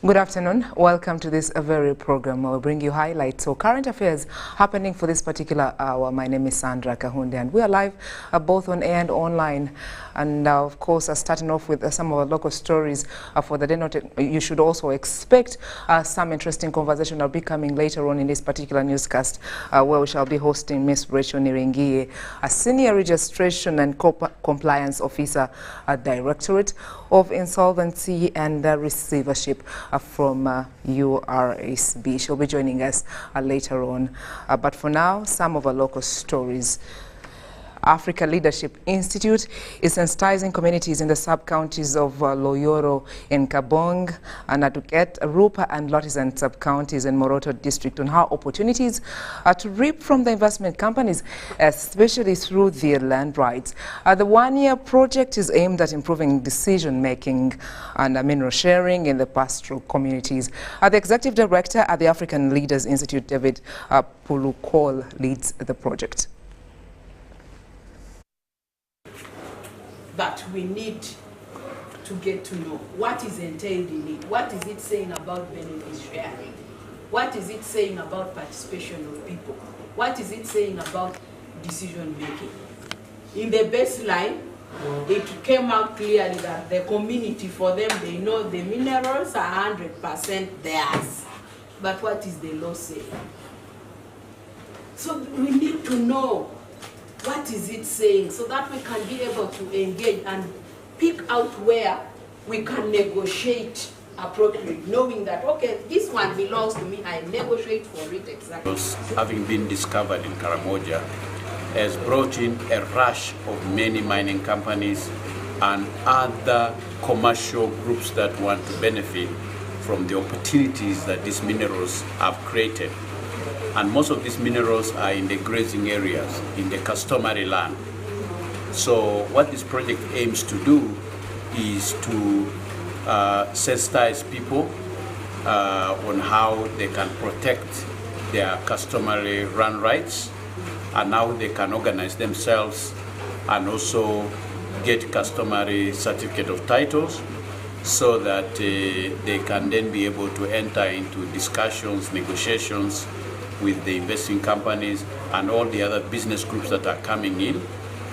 Good afternoon. Welcome to this very program. We'll bring you highlights or current affairs happening for this particular hour. My name is Sandra Kahunde and we are live both on air and online. And of course, starting off with some of our local stories for the day. You should also expect some interesting conversation will be coming later on in this particular newscast where we shall be hosting Ms. Rachel Niringiye, a Senior Registration and Compliance Officer at Directorate of Insolvency and Receivership from URSB. She'll be joining us later on. But for now, some of our local stories. Africa Leadership Institute is sensitizing communities in the sub-counties of Loyoro and Kabong, and Aduket, Rupa and Lotisan sub-counties in Moroto district on how opportunities to reap from the investment companies, especially through their land rights. The one-year project is aimed at improving decision-making and mineral sharing in the pastoral communities. The Executive Director at the African Leaders Institute, David Pulukol, leads the project. But we need to get to know what is entailed in it. What is it saying about benefit sharing? What is it saying about participation of people? What is it saying about decision making? In the baseline, it came out clearly that the community, for them, they know the minerals are 100% theirs. But what is the law saying? So we need to know what is it saying so that we can be able to engage and pick out where we can negotiate appropriately, knowing that, okay, this one belongs to me, I negotiate for it exactly. Having been discovered in Karamoja has brought in a rush of many mining companies and other commercial groups that want to benefit from the opportunities that these minerals have created. And most of these minerals are in the grazing areas, in the customary land. So what this project aims to do is to sensitize people on how they can protect their customary land rights and how they can organize themselves and also get customary certificate of titles so that they can then be able to enter into discussions, negotiations with the investing companies and all the other business groups that are coming in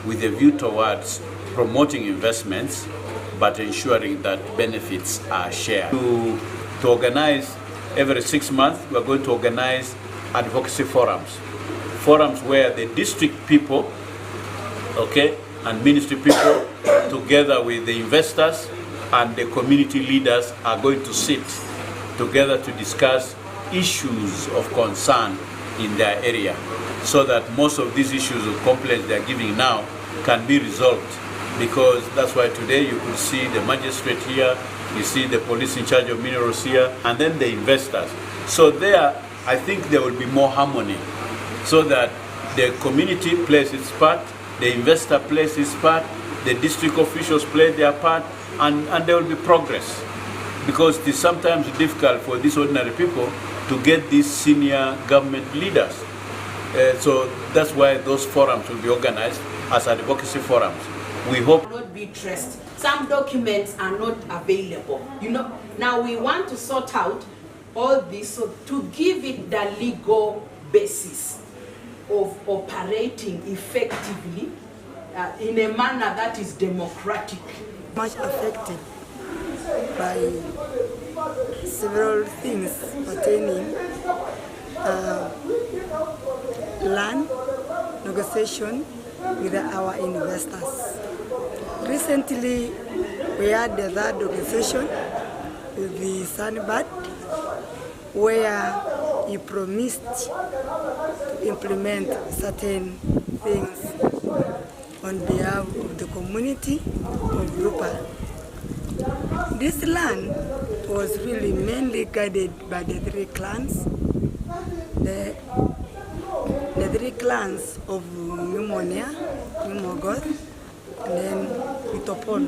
with a view towards promoting investments but ensuring that benefits are shared. To organize every 6 months, we are going to organize advocacy forums. Forums where the district people, okay, and ministry people together with the investors and the community leaders are going to sit together to discuss issues of concern in their area so that most of these issues of complaints they are giving now can be resolved, because that's why today you could see the magistrate here, you see the police in charge of minerals here, and then the investors. So there, I think there will be more harmony so that the community plays its part, the investor plays his part, the district officials play their part, and there will be progress. Because it is sometimes difficult for these ordinary people to get these senior government leaders. So that's why those forums will be organized as advocacy forums. We hope not be traced. Some documents are not available. You know, now we want to sort out all this so to give it the legal basis of operating effectively in a manner that is democratic. Much affected by several things pertaining land negotiation with our investors. Recently, we had the third negotiation with the Sunbird, where he promised to implement certain things on behalf of the community of Rupa. This land was really mainly guided by the three clans, the three clans of Mimonia, Mimogoth, and then Itopol.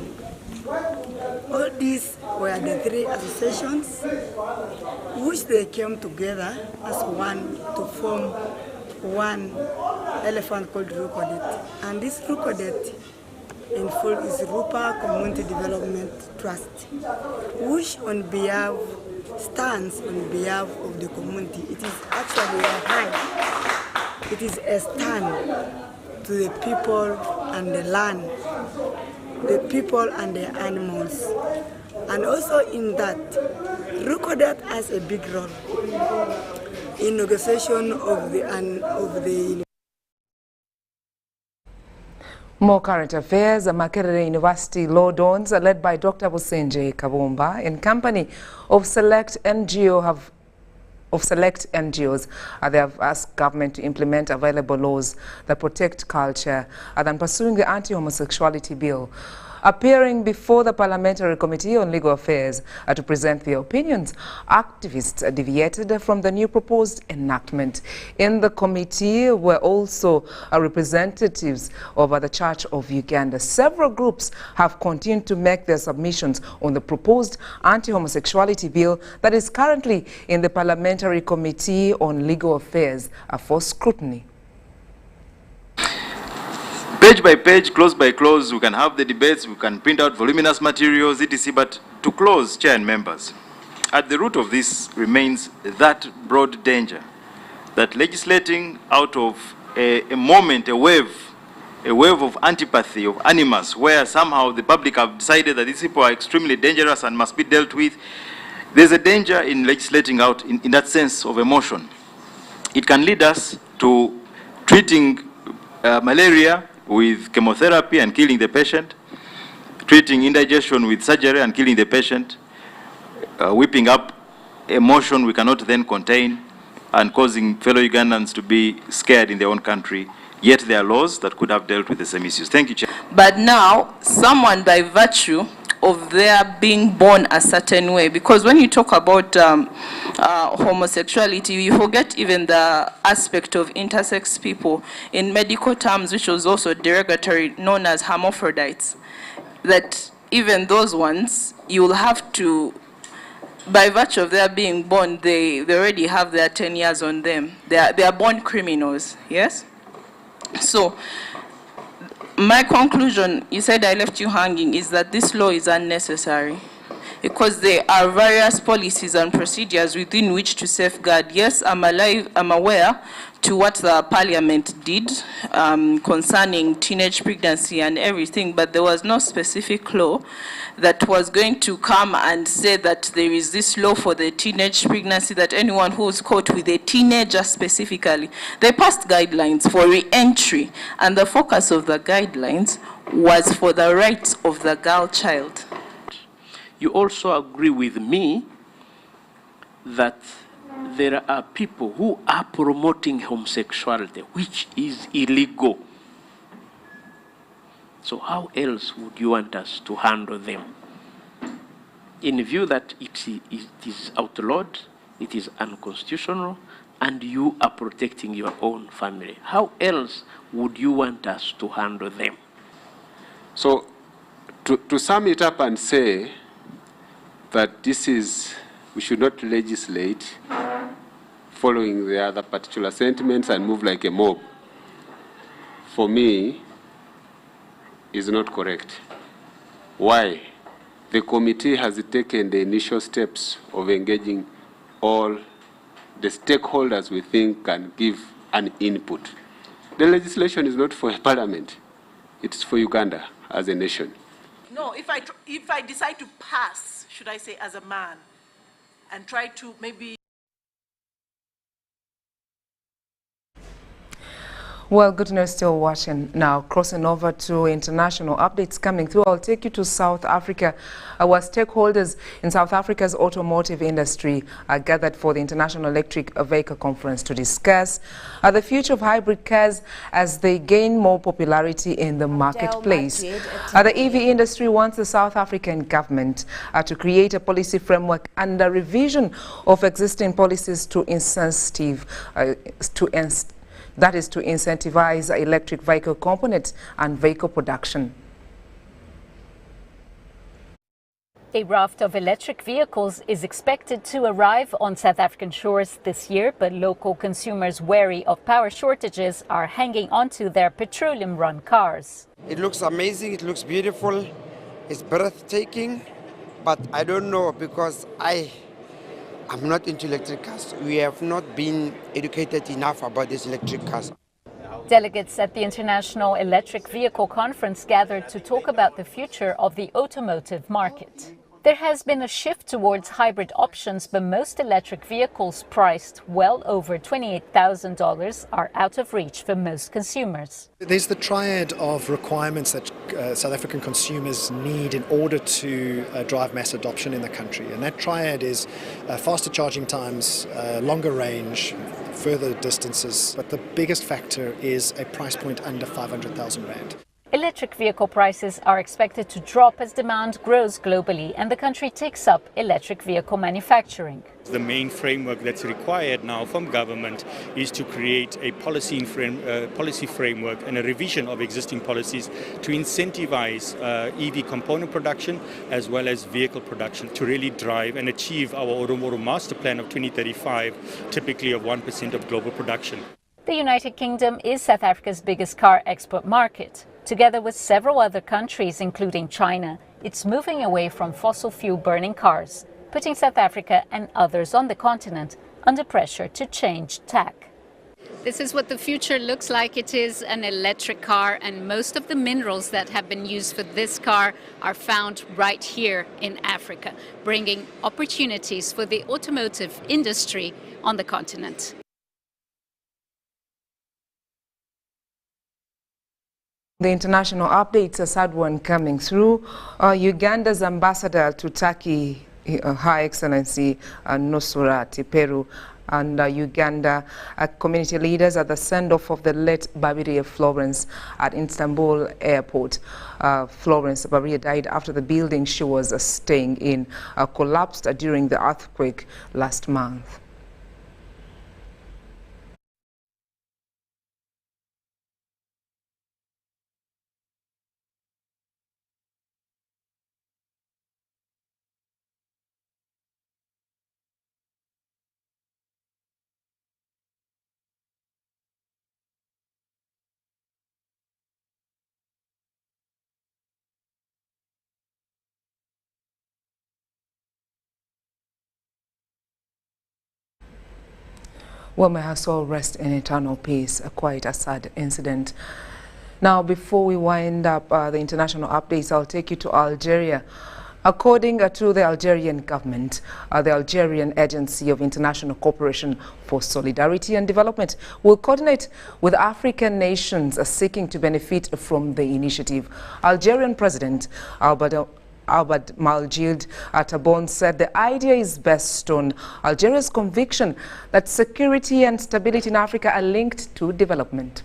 All these were the three associations which they came together as one to form one elephant called Rukodet. And this Rukodet in full is Rupa Community Development Trust, which on behalf stands on behalf of the community. It is actually a hand. It is a stand to the people and the land, the people and the animals. And also in that, Rukodet has a big role in negotiation of the More current affairs. Makerere University Law Dons, led by Dr. Wth Sandra Kahunde, in company of select NGOs, they have asked government to implement available laws that protect culture than pursuing the anti-homosexuality bill. Appearing before the Parliamentary Committee on Legal Affairs to present their opinions, activists deviated from the new proposed enactment. In the committee were also representatives of the Church of Uganda. Several groups have continued to make their submissions on the proposed anti-homosexuality bill that is currently in the Parliamentary Committee on Legal Affairs for scrutiny. Page by page, clause by clause, we can have the debates, we can print out voluminous materials, etc. But to close, Chair and members, at the root of this remains that broad danger that legislating out of a moment, a wave of antipathy, of animus, where somehow the public have decided that these people are extremely dangerous and must be dealt with. There's a danger in legislating out in that sense of emotion. It can lead us to treating malaria with chemotherapy and killing the patient, treating indigestion with surgery and killing the patient, whipping up emotion we cannot then contain, and causing fellow Ugandans to be scared in their own country. Yet there are laws that could have dealt with the same issues. Thank you, Chair. But now, someone by virtue of their being born a certain way, because when you talk about homosexuality, you forget even the aspect of intersex people in medical terms, which was also derogatory, known as hermaphrodites, that even those ones, you will have to, by virtue of their being born, they already have their 10 years on them. They are born criminals, yes? So, my conclusion, you said I left you hanging, is that this law is unnecessary because there are various policies and procedures within which to safeguard. Yes, I'm aware to what the Parliament did concerning teenage pregnancy and everything, but there was no specific law that was going to come and say that there is this law for the teenage pregnancy, that anyone who is caught with a teenager specifically. They passed guidelines for re-entry, and the focus of the guidelines was for the rights of the girl child. You also agree with me that there are people who are promoting homosexuality, which is illegal. So how else would you want us to handle them? In view that it is outlawed, it is unconstitutional, and you are protecting your own family, how else would you want us to handle them? So, to sum it up and say that we should not legislate following the other particular sentiments and move like a mob, for me, is not correct. Why? The committee has taken the initial steps of engaging all the stakeholders we think can give an input. The legislation is not for a parliament. It's for Uganda as a nation. No, if I decide to pass, should I say, as a man, and try to maybe. Well, good to know you're still watching. Now, crossing over to international updates coming through, I'll take you to South Africa, where stakeholders in South Africa's automotive industry are gathered for the International Electric Vehicle Conference to discuss the future of hybrid cars as they gain more popularity in the marketplace. The EV industry wants the South African government to create a policy framework and a revision of existing policies to that is to incentivize electric vehicle components and vehicle production. A raft of electric vehicles is expected to arrive on South African shores this year, but local consumers wary of power shortages are hanging onto their petroleum-run cars. It looks amazing, it looks beautiful, it's breathtaking, but I don't know because I'm not into electric cars. We have not been educated enough about these electric cars. Delegates at the International Electric Vehicle Conference gathered to talk about the future of the automotive market. There has been a shift towards hybrid options, but most electric vehicles priced well over $28,000 are out of reach for most consumers. There's the triad of requirements that South African consumers need in order to drive mass adoption in the country. And that triad is faster charging times, longer range, further distances. But the biggest factor is a price point under 500,000 Rand. Electric vehicle prices are expected to drop as demand grows globally and the country takes up electric vehicle manufacturing. The main framework that's required now from government is to create a policy framework and a revision of existing policies to incentivize EV component production as well as vehicle production to really drive and achieve our automotive master plan of 2035, typically of 1% of global production. The United Kingdom is South Africa's biggest car export market. Together with several other countries, including China, it's moving away from fossil fuel burning cars, putting South Africa and others on the continent under pressure to change tack. This is what the future looks like. It is an electric car, and most of the minerals that have been used for this car are found right here in Africa, bringing opportunities for the automotive industry on the continent. The international updates, a sad one coming through. Uganda's ambassador to Turkey, Her Excellency Nusrat Peru, and Uganda community leaders at the send-off of the late Babiria Florence at Istanbul airport. Florence Babiria died after the building she was staying in collapsed during the earthquake last month. Well, may her soul rest in eternal peace. Quite a sad incident. Now, before we wind up the international updates, I'll take you to Algeria. According to the Algerian government, the Algerian Agency of International Cooperation for Solidarity and Development will coordinate with African nations seeking to benefit from the initiative. Algerian President Albert Maljid Tabon said the idea is based on Algeria's conviction that security and stability in Africa are linked to development.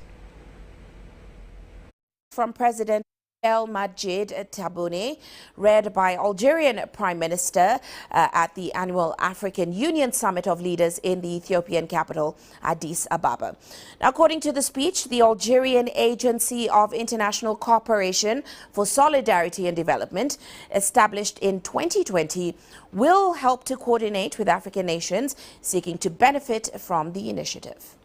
From President El Majid Tabboune, read by Algerian Prime Minister at the annual African Union Summit of Leaders in the Ethiopian capital, Addis Ababa. Now, according to the speech, the Algerian Agency of International Cooperation for Solidarity and Development, established in 2020, will help to coordinate with African nations seeking to benefit from the initiative.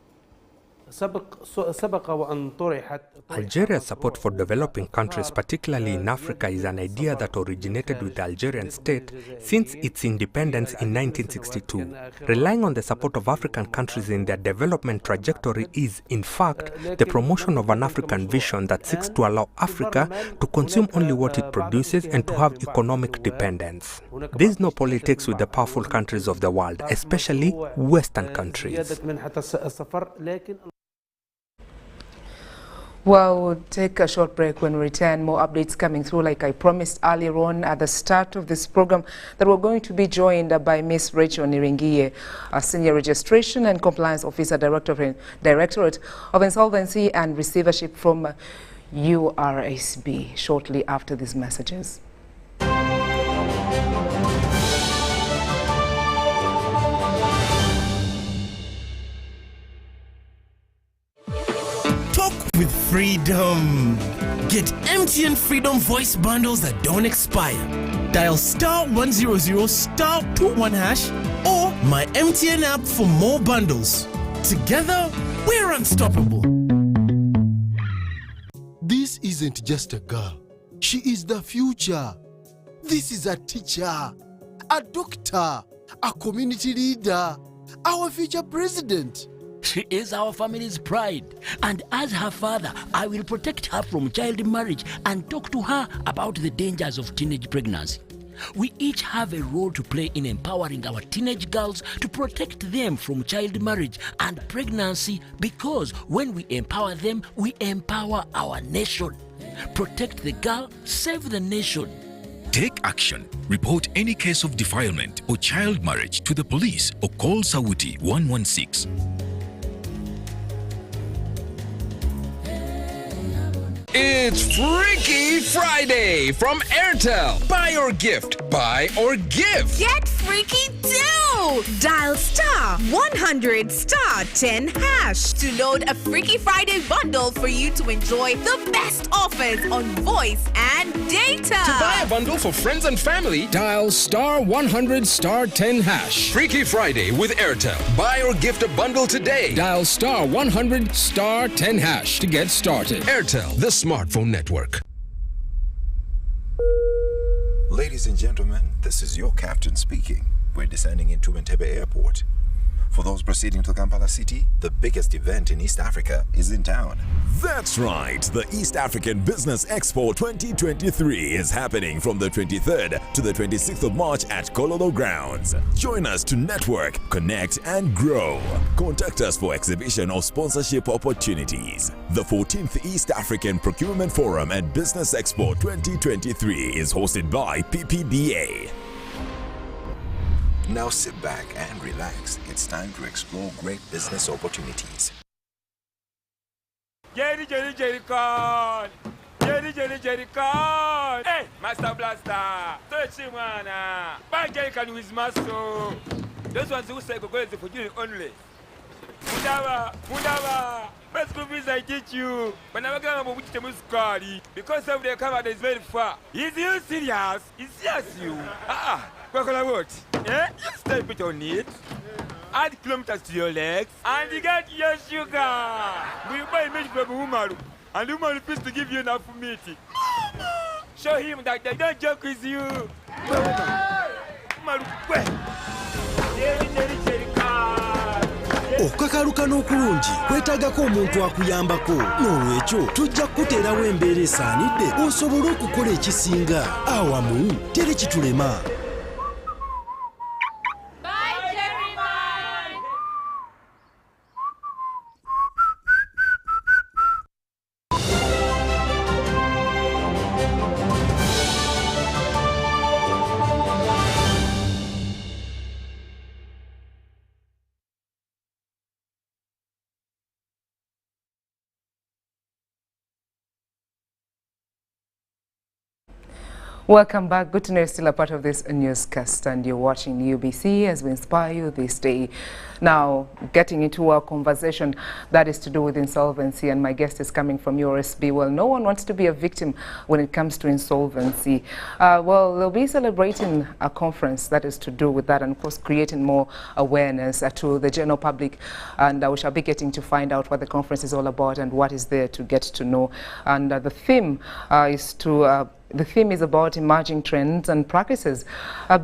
Algeria's support for developing countries, particularly in Africa, is an idea that originated with the Algerian state since its independence in 1962. Relying on the support of African countries in their development trajectory is, in fact, the promotion of an African vision that seeks to allow Africa to consume only what it produces and to have economic dependence. There is no politics with the powerful countries of the world, especially Western countries. Well, we'll take a short break. When we return, more updates coming through, like I promised earlier on at the start of this program, that we're going to be joined by Ms. Rachel Niringiye, a Senior Registration and Compliance Officer, Directorate of Insolvency and Receivership from URSB, shortly after these messages. With freedom. Get MTN Freedom voice bundles that don't expire. Dial *100 *21 hash or my MTN app for more bundles. Together, we're unstoppable. This isn't just a girl. She is the future. This is a teacher, a doctor, a community leader, our future president. She is our family's pride, and as her father, I will protect her from child marriage and talk to her about the dangers of teenage pregnancy. We each have a role to play in empowering our teenage girls to protect them from child marriage and pregnancy, because when we empower them, we empower our nation. Protect the girl, save the nation. Take action. Report any case of defilement or child marriage to the police or call Sauti 116. It's Freaky Friday from Airtel. Buy or gift. Buy or give. Get freaky too! Dial *100 *10 hash to load a Freaky Friday bundle for you to enjoy the best offers on voice and data. To buy a bundle for friends and family, dial *100 *10 hash. Freaky Friday with Airtel. Buy or gift a bundle today. Dial *100 *10 hash to get started. Airtel, the smartphone network. Ladies and gentlemen, this is your captain speaking. We're descending into Entebbe Airport. For those proceeding to Kampala City, the biggest event in East Africa is in town. That's right. The East African Business Expo 2023 is happening from the 23rd to the 26th of March at Kololo Grounds. Join us to network, connect, and grow. Contact us for exhibition or sponsorship opportunities. The 14th East African Procurement Forum and Business Expo 2023 is hosted by PPBA. Now sit back and relax. It's time to explore great business opportunities. Jerry con! Jerry con! Hey, Master Blaster! Touch him, man! Buy Jerry con with muscle! Those ones who say go is for you only. Mundava! Best movies I teach you. But I'm going to put them in because of the cover is very far. Is you serious? Is yes you? What? Yeah? You step it on it. Add kilometers to your legs. And you get your sugar. We buy meat from Umaru. And Umaru refused to give you enough meat. Show him that they don't joke with you. Umaru, okukakaluka n'okulungi kwetaagako omuntu akuyambako n'olwekyo tujja kukuteerawo embeera esaanidde osobole okukola ekisinga awamu teri kitulema. Welcome back. Good to know you're still a part of this newscast and you're watching UBC as we inspire you this day. Now, getting into our conversation that is to do with insolvency, and my guest is coming from URSB. Well, no one wants to be a victim when it comes to insolvency. Well, they'll be celebrating a conference that is to do with that, and of course creating more awareness to the general public, and we shall be getting to find out what the conference is all about and what is there to get to know. And the theme is to the theme is about emerging trends and practices,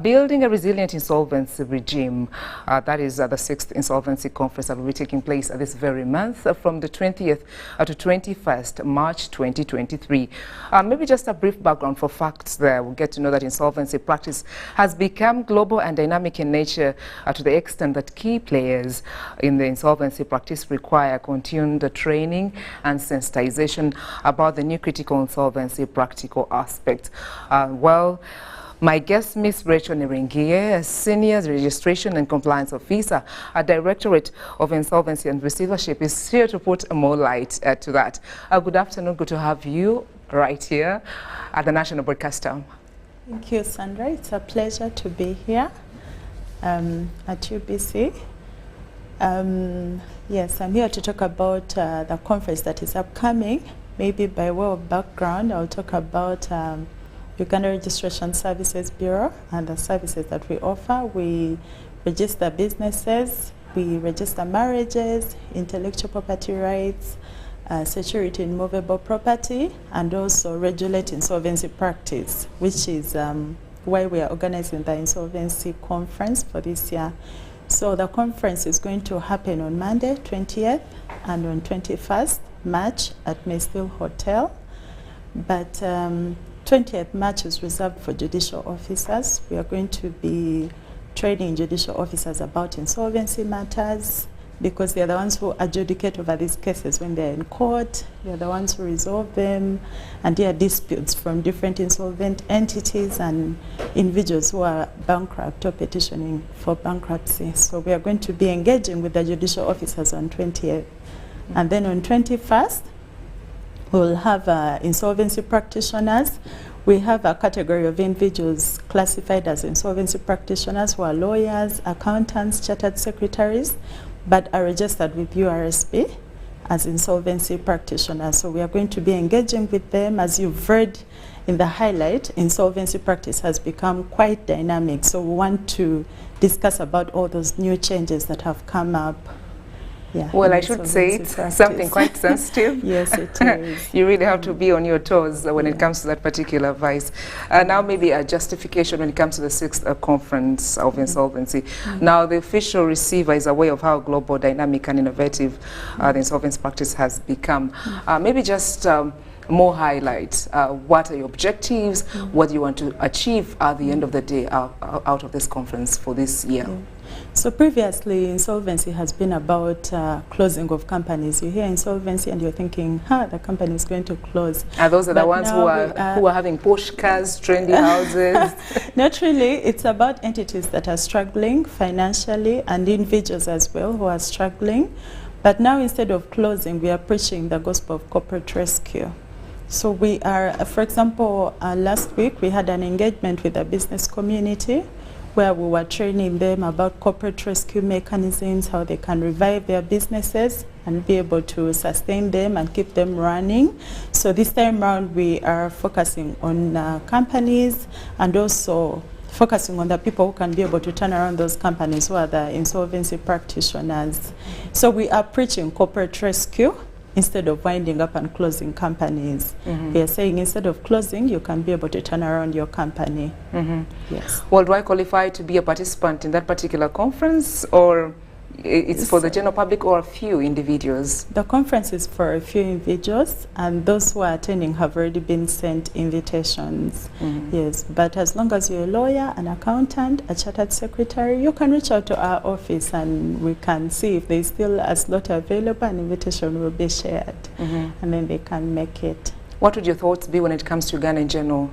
building a resilient insolvency regime. That is the 6th Insolvency Conference that will be taking place this very month from the 20th to 21st March 2023. Maybe just a brief background for facts there. We'll get to know that insolvency practice has become global and dynamic in nature to the extent that key players in the insolvency practice require continued training and sensitization about the new critical insolvency practical aspect. Well, my guest, Ms. Rachel Niringie, a Senior Registration and Compliance Officer at Directorate of Insolvency and Receivership, is here to put more light to that. Good afternoon. Good to have you right here at the National Broadcaster. Thank you, Sandra. It's a pleasure to be here at UBC. Yes, I'm here to talk about the conference that is upcoming. Maybe by way of background, I'll talk about Uganda Registration Services Bureau and the services that we offer. We register businesses, we register marriages, intellectual property rights, security in movable property, and also regulate insolvency practice, which is why we are organizing the Insolvency Conference for this year. So the conference is going to happen on Monday, 20th, and on 21st March at Maysville Hotel. But 20th March is reserved for judicial officers. We are going to be training judicial officers about insolvency matters, because they are the ones who adjudicate over these cases when they're in court. They are the ones who resolve them, and there are disputes from different insolvent entities and individuals who are bankrupt or petitioning for bankruptcy. So we are going to be engaging with the judicial officers on 20th. And then on 21st, we'll have insolvency practitioners. We have a category of individuals classified as insolvency practitioners who are lawyers, accountants, chartered secretaries, but are registered with URSB as insolvency practitioners. So we are going to be engaging with them. As you've read in the highlight, insolvency practice has become quite dynamic. So we want to discuss about all those new changes that have come up. Yeah, well, I should say it's something quite sensitive. Yes, it is. You really have to be on your toes when it comes to that particular advice. Now maybe a justification when it comes to the 6th Conference of Insolvency. Now the official receiver is aware of how global, dynamic and innovative the insolvency practice has become. Maybe just more highlights. What are your objectives? What do you want to achieve at the end of the day out of this conference for this year? So previously, insolvency has been about closing of companies. You hear insolvency and you're thinking, the company is going to close. Those are the ones who are having posh cars, trendy houses? Not really. It's about entities that are struggling financially and individuals as well who are struggling. But now instead of closing, we are preaching the gospel of corporate rescue. So we are, for example, last week we had an engagement with the business community where we were training them about corporate rescue mechanisms, how they can revive their businesses and be able to sustain them and keep them running. So this time around we are focusing on companies and also focusing on the people who can be able to turn around those companies who are the insolvency practitioners. So we are preaching corporate rescue instead of winding up and closing companies. We are saying instead of closing, you can be able to turn around your company. Yes. Well, do I qualify to be a participant in that particular conference, or it's for the general public or a few individuals? The conference is for a few individuals, and those who are attending have already been sent invitations. Yes, but as long as you're a lawyer, an accountant, a chartered secretary, you can reach out to our office and we can see if there's still a slot available, an invitation will be shared, and then they can make it. What would your thoughts be when it comes to Uganda in general,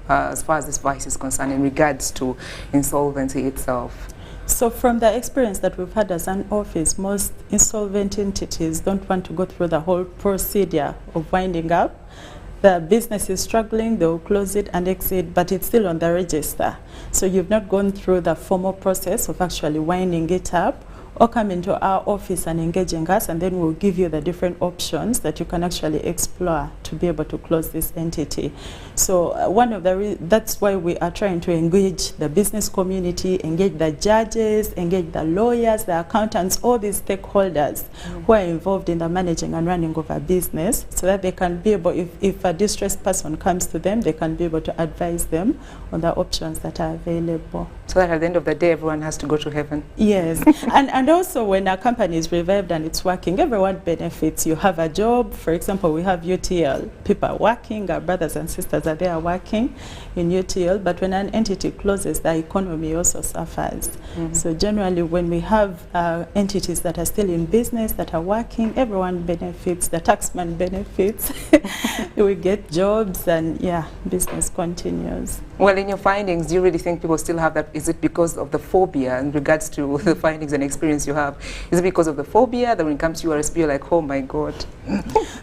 as far as this vice is concerned, in regards to insolvency itself? So from the experience that we've had as an office, most insolvent entities don't want to go through the whole procedure of winding up. the business is struggling, they will close it and exit, but it's still on the register. So you've not gone through the formal process of actually winding it up, or come into our office and engaging us, and then we'll give you the different options that you can actually explore to be able to close this entity. So one of the that's why we are trying to engage the business community, engage the judges, engage the lawyers, the accountants, all these stakeholders who are involved in the managing and running of a business, so that they can be able, if a distressed person comes to them, they can be able to advise them on the options that are available. So that at the end of the day, everyone has to go to heaven. Yes, and also when a company is revived and it's working, everyone benefits. You have a job, for example, we have UTL. People are working, our brothers and sisters are there working in UTL, but when an entity closes, the economy also suffers. So generally when we have entities that are still in business, that are working, everyone benefits, the taxman benefits, we get jobs, and yeah, business continues. Well, in your findings, do you really think people still have that? Is it because of the phobia in regards to the findings and experience you have? Is it because of the phobia that when it comes to URSP, you're like, oh my God?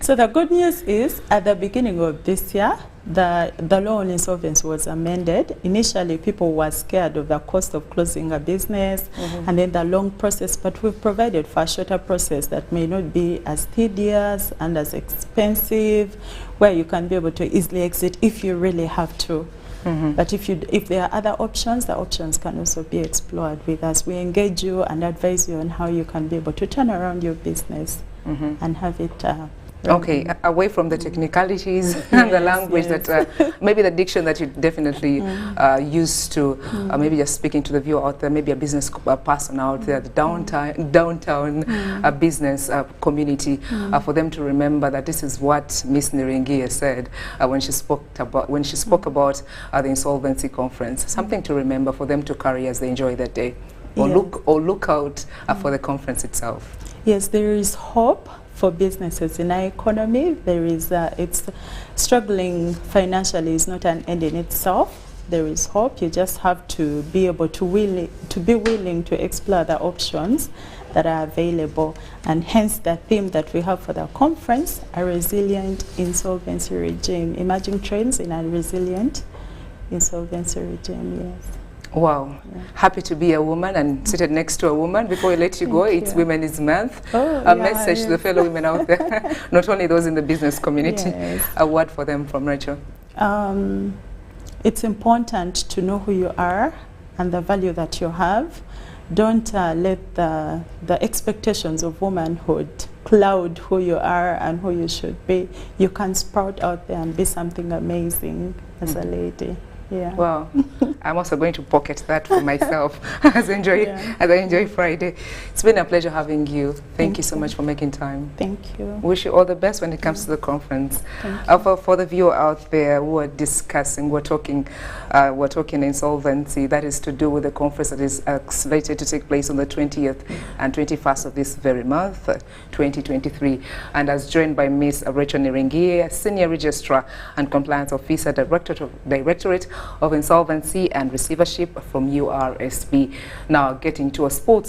So the good news is, at the beginning of this year, the law on insolvency was amended. Initially, people were scared of the cost of closing a business and then the long process, but we've provided for a shorter process that may not be as tedious and as expensive, where you can be able to easily exit if you really have to. But if there are other options, the options can also be explored with us. We engage you and advise you on how you can be able to turn around your business and have it okay, away from the technicalities and the language that maybe the diction that you definitely used to, maybe just speaking to the viewer out there, maybe a business person out there, the downtown business community, for them to remember that this is what Miss Niringie said when she spoke about the insolvency conference. Something to remember for them to carry as they enjoy that day, or look out for the conference itself. Yes, there is hope for businesses in our economy. There is, it's struggling financially is not an end in itself. There is hope. You just have to be able to be willing to explore the options that are available, and hence the theme that we have for the conference: a resilient insolvency regime, emerging trends in a resilient insolvency regime. Yes. Wow. Happy to be a woman and seated next to a woman. Before we let you go, it's Women's Month. A message to the fellow women out there, not only those in the business community. A word for them from Rachel. It's important to know who you are and the value that you have. Don't let the expectations of womanhood cloud who you are and who you should be. You can sprout out there and be something amazing as a lady. Yeah. Wow. I'm also going to pocket that for myself as I enjoy Friday. It's been a pleasure having you. Thank you so much for making time. Thank you. Wish you all the best when it comes to the conference. For the viewer out there who are discussing, we're talking insolvency. That is to do with the conference that is slated to take place on the 20th and 21st of this very month, 2023. And as joined by Miss Rachel Niringie, Senior Registrar and Compliance Officer, Directorate of Insolvency and Receivership from URSP. Now getting to a sports